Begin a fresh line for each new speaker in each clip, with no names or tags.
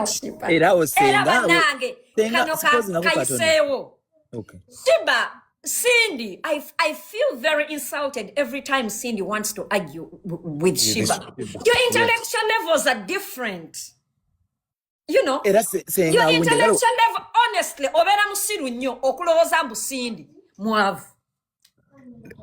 Sheebah.
Era
Era
osenga
banange kano
suppose nako katono.
kaiseewo.
Okay.
Sheebah, Cindy, I feel very insulted every time Cindy wants to argue with Sheebah. Your intellectual levels are different. You know,
Era
your
senga
intellectual level, honestly, obera musiru nnyo okulowooza mbu Cindy mwavu.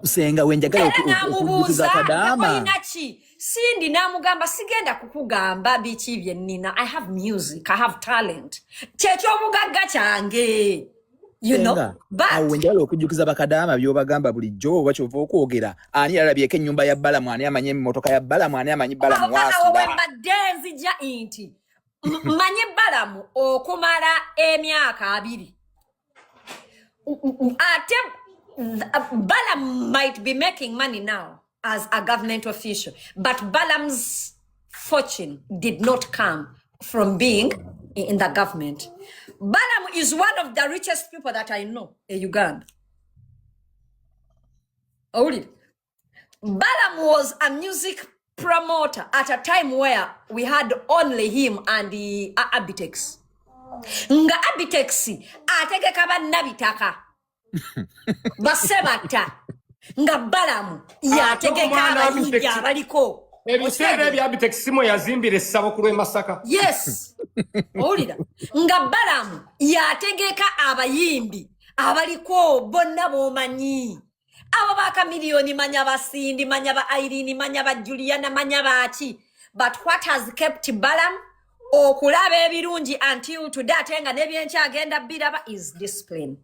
senga wenjagala
Era
okujjukiza
n'amubuuza
Kadaama.
olina ki? Cindy n'amugamba sigenda kukugamba biki bye nnina. I have music, I have talent. Ky'ekyobugagga kyange. You know,
Senga
but
awo wenjagala okujjukiza bakadaama by'obagamba bulijjo oba kyova okwogera ani alabyeko ennyumba ya Balaam ani amanyi emmotoka ya Balaam ani amanyi Balaam
awo
waasula.
wembadde nzija nti mmanyi Balaam okumala emyaka 2. Ate Balaam might be making money now as a government official, but Balaam's fortune did not come from being in the government. Balaam is one of the richest people that I know in Uganda. Hold it. Balaam was a music promoter at a time where we had only him and the Abitex. Nga Abitex ategeka bannabitaka basebata nga Balaam yategeka abayimbi abaliko.
Ebiseera ebya Abitex mwe yazimbira essabo ku lw'e Masaka.
Yes. Olida. Nga Balaam yategeka abayimbi abaliko bonna bomanyi. Abo baka miliyoni manya basindi manya ba Irene manya ba Juliana manya bachi. But what has kept Balaam okulaba ebirungi until today atenga nebyenkyagenda biraba is discipline.